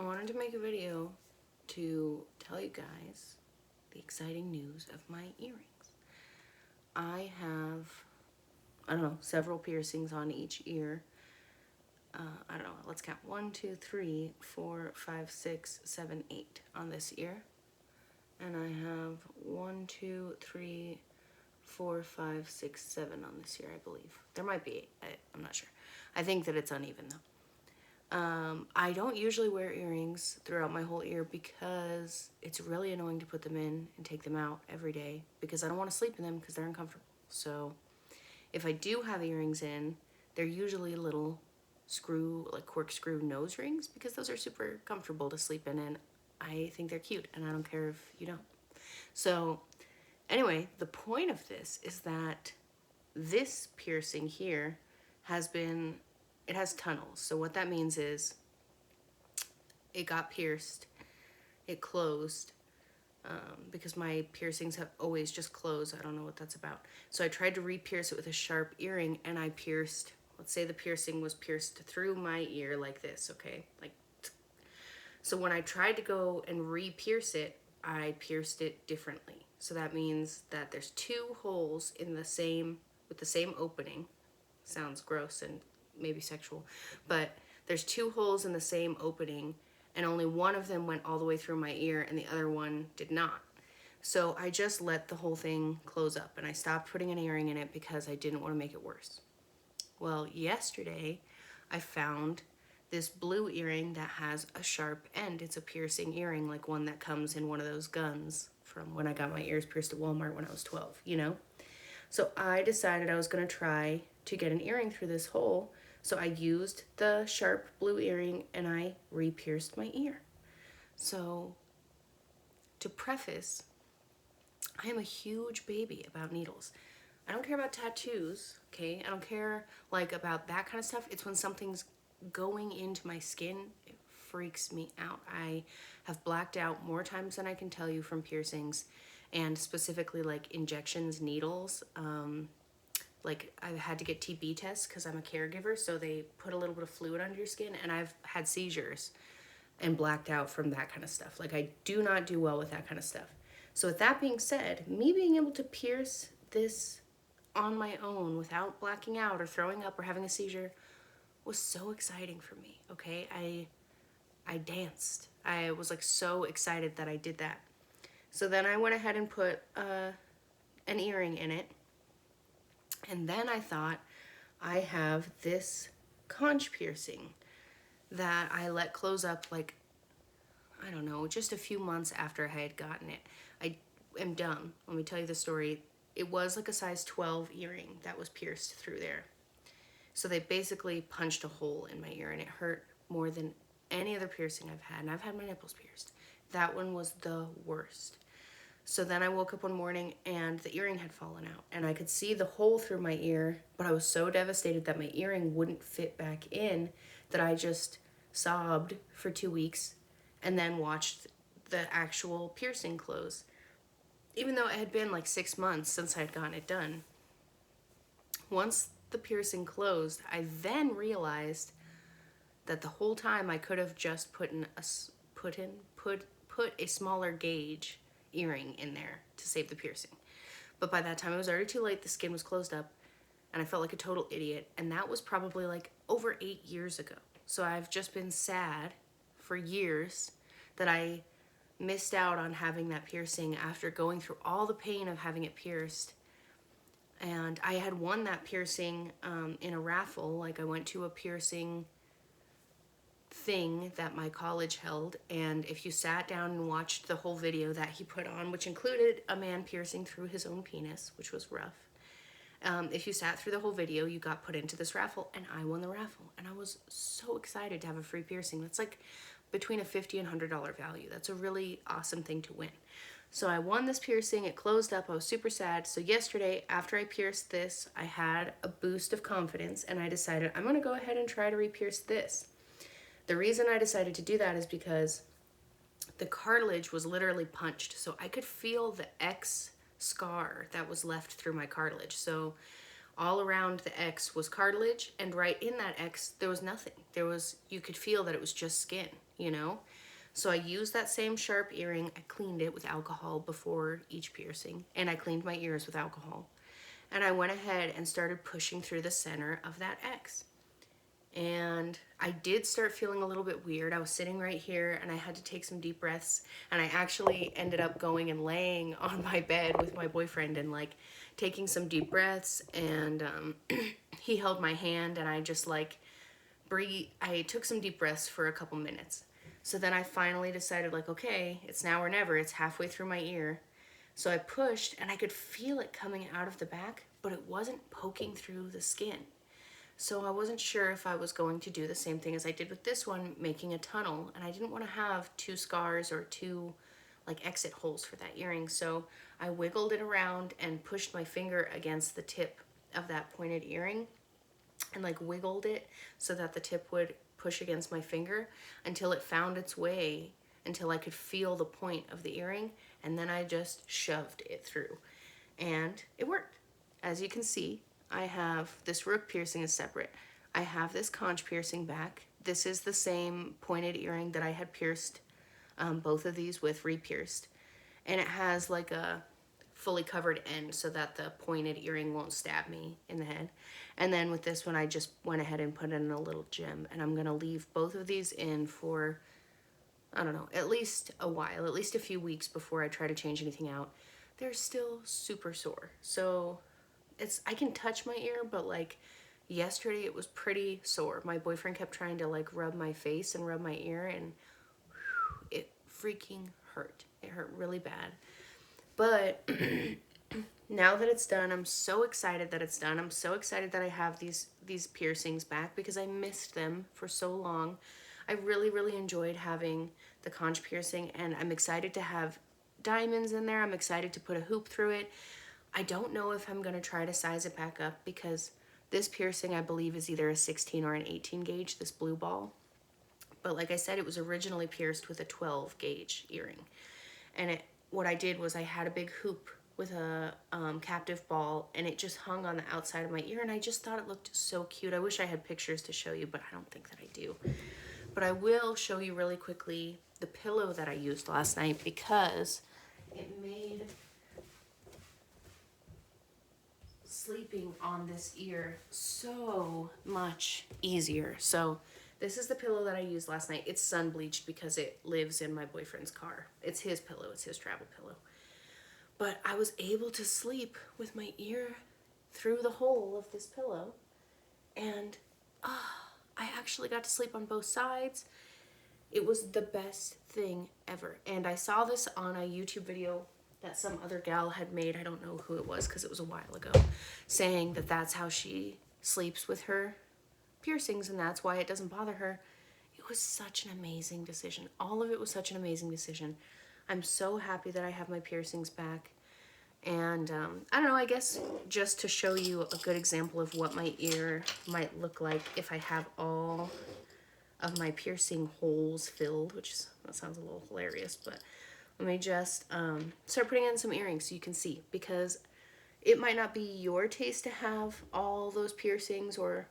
wanted to make a video to tell you guys the exciting news of my earrings. I have, several piercings on each ear. Let's count. 1, 2, 3, 4, 5, 6, 7, 8 on this ear. And I have 1, 2, 3, 4, 5, 6, 7 on this ear, I believe. There might be 8. I'm not sure. I think that it's uneven though. I don't usually wear earrings throughout my whole ear because it's really annoying to put them in and take them out every day because I don't want to sleep in them because they're uncomfortable. So if I do have earrings in, they're usually little corkscrew nose rings because those are super comfortable to sleep in and I think they're cute and I don't care if you don't. So anyway, the point of this is that this piercing here it has tunnels. So what that means is it got pierced, it closed, because my piercings have always just closed. I don't know what that's about. So I tried to re-pierce it with a sharp earring and I pierced, let's say the piercing was pierced through my ear like this, okay? So when I tried to go and re-pierce it, I pierced it differently. So that means that there's 2 holes with the same opening. Sounds gross and maybe sexual, but there's 2 holes in the same opening and only one of them went all the way through my ear and the other one did not. So I just let the whole thing close up and I stopped putting an earring in it because I didn't want to make it worse. Well, yesterday I found this blue earring that has a sharp end. It's a piercing earring, like one that comes in one of those guns from when I got my ears pierced at Walmart when I was 12, you know? So I decided I was going to try to get an earring through this hole. So I used the sharp blue earring and I re-pierced my ear. So to preface, I am a huge baby about needles. I don't care about tattoos, okay? I don't care about that kind of stuff. It's when something's going into my skin, it freaks me out. I have blacked out more times than I can tell you from piercings, and specifically injections, needles. I've had to get TB tests because I'm a caregiver, so they put a little bit of fluid under your skin, and I've had seizures and blacked out from that kind of stuff. I do not do well with that kind of stuff. So with that being said, me being able to pierce this on my own without blacking out or throwing up or having a seizure was so exciting for me, okay? I danced. I was so excited that I did that. So then I went ahead and put an earring in it. And then I thought, I have this conch piercing that I let close up just a few months after I had gotten it. I am dumb. Let me tell you the story. It was a size 12 earring that was pierced through there. So they basically punched a hole in my ear and it hurt more than any other piercing I've had. And I've had my nipples pierced. That one was the worst. So then I woke up one morning and the earring had fallen out and I could see the hole through my ear, but I was so devastated that my earring wouldn't fit back in that I just sobbed for 2 weeks and then watched the actual piercing close. Even though it had been 6 months since I had gotten it done. Once the piercing closed, I then realized that the whole time I could have just put a smaller gauge earring in there to save the piercing. But by that time it was already too late. The skin was closed up and I felt like a total idiot, and that was probably over 8 years ago. So I've just been sad for years that I missed out on having that piercing after going through all the pain of having it pierced. And I had won that piercing in a raffle. I went to a piercing thing that my college held, and if you sat down and watched the whole video that he put on, which included a man piercing through his own penis, which was rough, if you sat through the whole video, you got put into this raffle, and I won the raffle, and I was so excited to have a free piercing. That's between a $50 and $100 value. That's a really awesome thing to win. So I won this piercing, it closed up, I was super sad. So yesterday, after I pierced this, I had a boost of confidence, and I decided I'm gonna go ahead and try to re-pierce this. The reason I decided to do that is because the cartilage was literally punched. So I could feel the X scar that was left through my cartilage. So All around the X was cartilage, and right in that X, there was nothing. You could feel that it was just skin, you know? So I used that same sharp earring. I cleaned it with alcohol before each piercing, and I cleaned my ears with alcohol. And I went ahead and started pushing through the center of that X. And I did start feeling a little bit weird. I was sitting right here and I had to take some deep breaths, and I actually ended up going and laying on my bed with my boyfriend and like taking some deep breaths, and he held my hand, and I just like breathe. I took some deep breaths for a couple minutes. So then I finally decided, like, okay, it's now or never. It's halfway through my ear. So I pushed and I could feel it coming out of the back, but it wasn't poking through the skin. So I wasn't sure if I was going to do the same thing as I did with this one, making a tunnel, and I didn't want to have two scars or two like exit holes for that earring. So I wiggled it around and pushed my finger against the tip of that pointed earring and like wiggled it so that the tip would push against my finger until it found its way, until I could feel the point of the earring, and then I just shoved it through. And it worked. As you can see, I have this rook piercing is separate. I have this conch piercing back. This is the same pointed earring that I had pierced, both of these with re-pierced. And it has like a fully covered end so that the pointed earring won't stab me in the head. And then with this one, I just went ahead and put in a little gem. And I'm going to leave both of these in for, I don't know, at least a while, at least a few weeks before I try to change anything out. They're still super sore. So I can touch my ear, but like yesterday it was pretty sore. My boyfriend kept trying to like rub my face and rub my ear, and it freaking hurt. It hurt really bad. But now that it's done, I'm so excited that it's done. I'm so excited that I have these piercings back because I missed them for so long. I really, really enjoyed having the conch piercing, and I'm excited to have diamonds in there. I'm excited to put a hoop through it. I don't know if I'm going to try to size it back up because this piercing, I believe, is either a 16 or an 18 gauge, this blue ball. But like I said, it was originally pierced with a 12 gauge earring. And what I did was I had a big hoop with a captive ball, and it just hung on the outside of my ear, and I just thought it looked so cute. I wish I had pictures to show you, but I don't think that I do. But I will show you really quickly the pillow that I used last night because it made sleeping on this ear so much easier. So this is the pillow that I used last night. It's sun bleached because it lives in my boyfriend's car. It's his pillow. It's his travel pillow. But I was able to sleep with my ear through the hole of this pillow, and I actually got to sleep on both sides. It was the best thing ever. And I saw this on a YouTube video that some other gal had made. I don't know who it was because it was a while ago, saying that that's how she sleeps with her piercings and that's why it doesn't bother her. It was such an amazing decision. All of it was such an amazing decision. I'm so happy that I have my piercings back. And I don't know, I guess just to show you a good example of what my ear might look like if I have all of my piercing holes filled, that sounds a little hilarious, but let me just start putting in some earrings so you can see, because it might not be your taste to have all those piercings or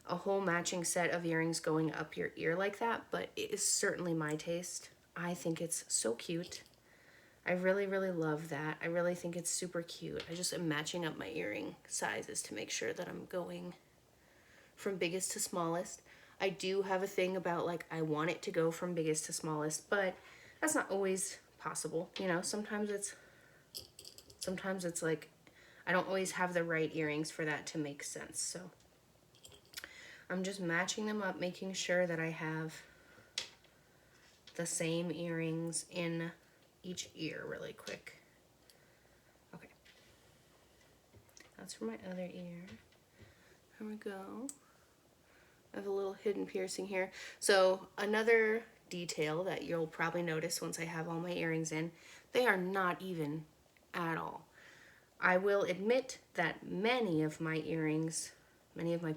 a whole matching set of earrings going up your ear like that, but it is certainly my taste. I think it's so cute. I really, really love that. I really think it's super cute. I just am matching up my earring sizes to make sure that I'm going from biggest to smallest. I do have a thing about like I want it to go from biggest to smallest, but that's not always possible. You know, sometimes it's like I don't always have the right earrings for that to make sense. So I'm just matching them up, making sure that I have the same earrings in each ear really quick. Okay. That's for my other ear. Here we go. I have a little hidden piercing here. So another detail that you'll probably notice once I have all my earrings in, they are not even at all. I will admit that many of my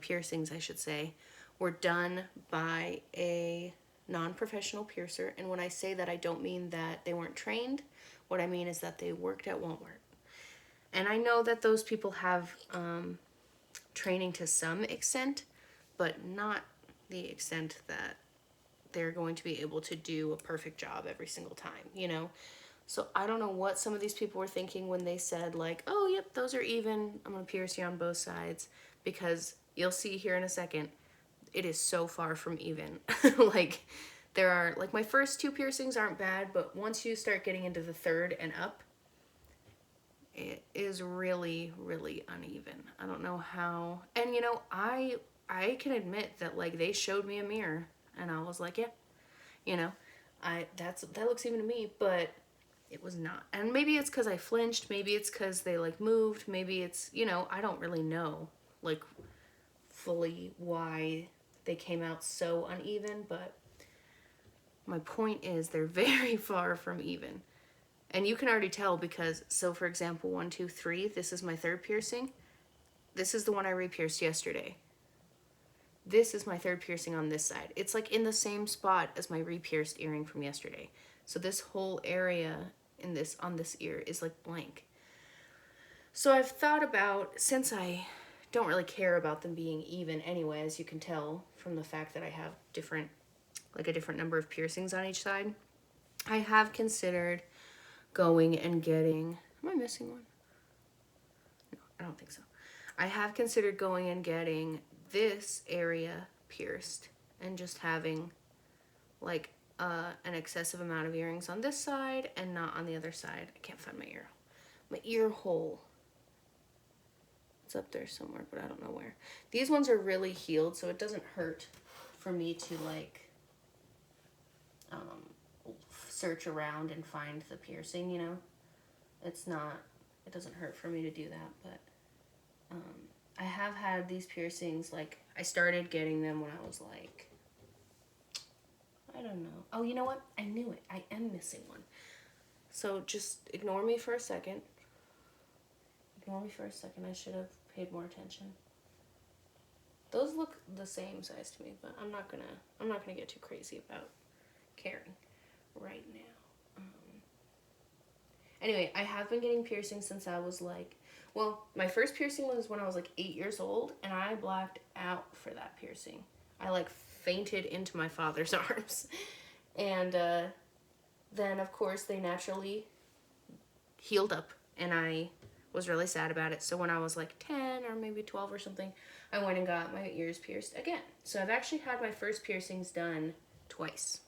piercings, I should say, were done by a non-professional piercer. And when I say that, I don't mean that they weren't trained. What I mean is that they worked at Walmart. And I know that those people have training to some extent, but not the extent that they're going to be able to do a perfect job every single time, you know? So I don't know what some of these people were thinking when they said like, oh, yep, those are even. I'm going to pierce you on both sides, because you'll see here in a second, it is so far from even. Like, there are, like, my first two piercings aren't bad, but once you start getting into the third and up, it is really, really uneven. I don't know how. And you know, I can admit that, like, they showed me a mirror and I was like, yeah, you know, that looks even to me, but it was not. And maybe it's because I flinched, maybe it's because they like moved, maybe it's, you know, I don't really know like fully why they came out so uneven, but my point is they're very far from even. And you can already tell because, so for example, 1, 2, 3, this is my third piercing. This is the one I re-pierced yesterday. This is my third piercing on this side. It's like in the same spot as my re-pierced earring from yesterday. So this whole area in this, on this ear, is like blank. So I've thought about, since I don't really care about them being even anyway, as you can tell from the fact that I have different, like a different number of piercings on each side, I have considered going and getting, am I missing one? No, I don't think so. I have considered going and getting this area pierced and just having like an excessive amount of earrings on this side and not on the other side. I can't find my ear hole. It's up there somewhere, but I don't know where. These ones are really healed, so it doesn't hurt for me to like search around and find the piercing, you know. It's not, it doesn't hurt for me to do that, but I have had these piercings, like, I started getting them when I was like, I don't know. Oh, you know what? I knew it. I am missing one. So just ignore me for a second. Ignore me for a second. I should have paid more attention. Those look the same size to me, but I'm not gonna get too crazy about caring right now. Anyway, I have been getting piercings since I was like, well, my first piercing was when I was like 8 years old, and I blacked out for that piercing. I like fainted into my father's arms. And then, of course, they naturally healed up, and I was really sad about it. So when I was like 10 or maybe 12 or something, I went and got my ears pierced again. So I've actually had my first piercings done twice.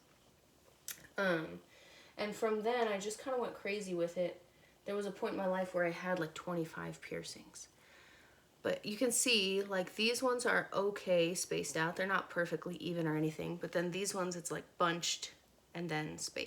And from then, I just kind of went crazy with it. There was a point in my life where I had like 25 piercings. But you can see, like, these ones are okay spaced out. They're not perfectly even or anything. But then these ones, it's like bunched and then spaced.